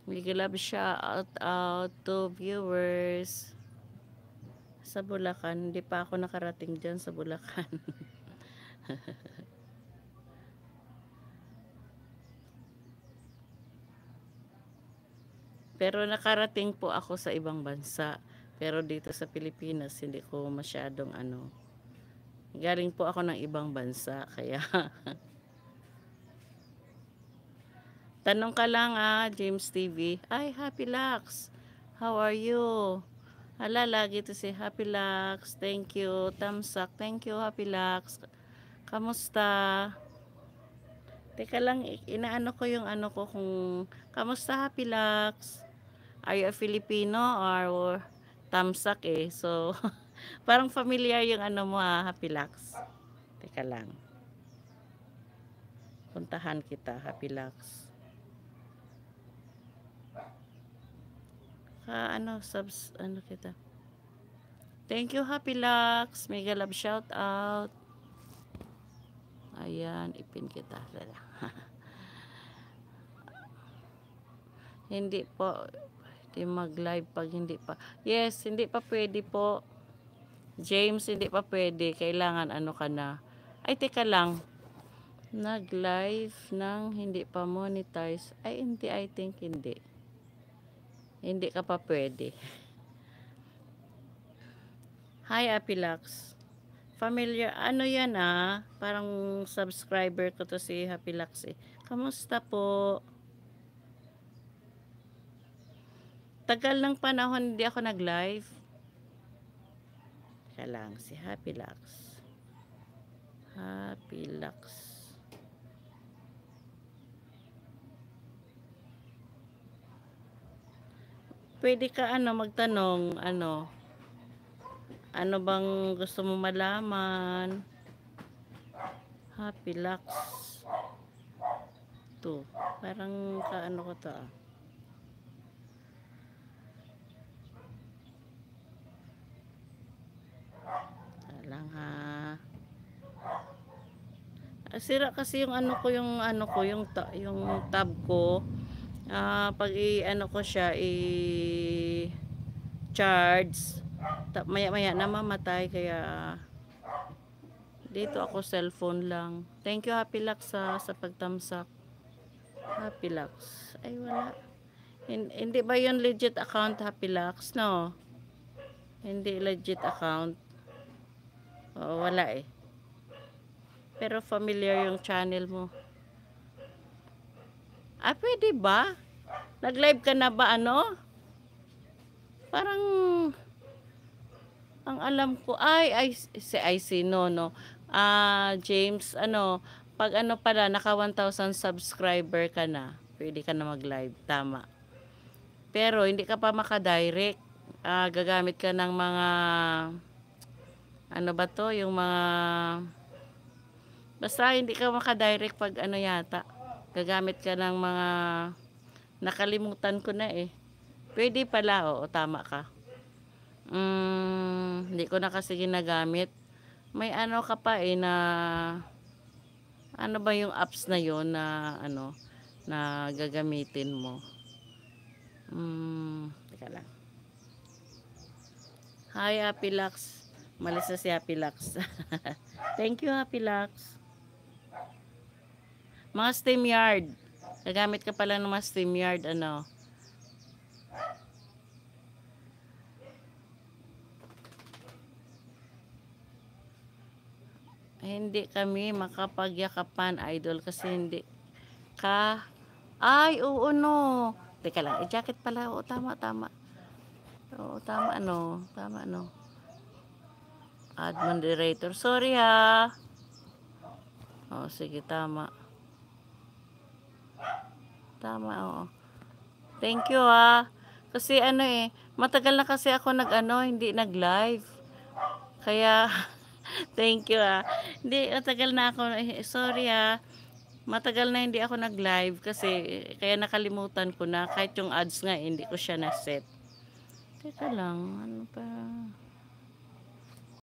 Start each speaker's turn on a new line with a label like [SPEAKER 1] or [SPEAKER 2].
[SPEAKER 1] Big love shout out to viewers sa Bulacan. Hindi pa ako nakarating dyan sa Bulacan. Pero nakarating po ako sa ibang bansa. Pero dito sa Pilipinas, hindi ko masyadong ano. Galing po ako ng ibang bansa. Kaya, tanong ka lang James TV. Ay, Happy Lux. How are you? Hala, lagi to si Happy Lux. Thank you. Tamsak. Thank you, Happy Lux. Kamusta? Teka lang, inaano ko yung ano ko kung kamusta, Happy Lux? Are you a Filipino or Tamsak eh? So, parang familiar yung ano mo Happy Lux. Teka lang. Puntahan kita, Happy Lux. Ano kita. Thank you, Happy Lux. Mega love shout out. Ayan, ipin kita. Hindi po. Hindi mag-live pag hindi pa. Yes, hindi pa pwede po. James, hindi pa pwede. Kailangan ano ka na. Ay, teka lang. Nag-live ng hindi pa monetize. Ay, hindi. I think hindi. Hindi ka pa pwede. Hi, Apilax. Familiar. Ano yan Parang subscriber ko to si Hapilax eh. Kamusta po? Tagal ng panahon hindi ako nag-live. Kaya lang si Hapilax. Hapilax. Pwede ka magtanong ano bang gusto mo malaman? Happy Lux 2. Parang kaano ko to lang sira kasi yung yung tab ko. Pag ko siya charge maya na mamatay kaya dito ako cellphone lang. Thank you Happy Lux sa pagtamsak. Happy Lux. Ay wala. Hindi ba yun legit account Happy Lux? No. Hindi legit account. Wala eh. Pero familiar yung channel mo. Pwede ba? Nag-live ka na ba Parang ang alam ko ay sino no. James pag pala naka 1,000 subscriber ka na, pwede ka na mag-live, tama. Pero hindi ka pa maka-direct. Gagamit ka ng mga ba to, yung mga basta hindi ka maka-direct pag yata. Gagamit ka ng mga nakalimutan ko na eh. Pwede pala, tama ka. Hindi ko na kasi ginagamit. May ka pa na ba yung apps na yon na na gagamitin mo. Teka lang. Hi Happy Lux. Malis na si Happy Lux. Thank you Happy Lux. Mga StreamYard. Gagamit ka pala ng mga StreamYard hindi kami makapagyakapan idol kasi hindi ka oo no. Teka lang, jacket pala. Tama. Tama tama add moderator. Sorry sige, tama. Tama, Thank you Kasi matagal na kasi ako hindi nag-live. Kaya thank you Hindi, matagal na ako. Sorry matagal na hindi ako nag-live kasi kaya nakalimutan ko na kahit yung ads nga hindi ko siya na-set. Teka lang, ano pa?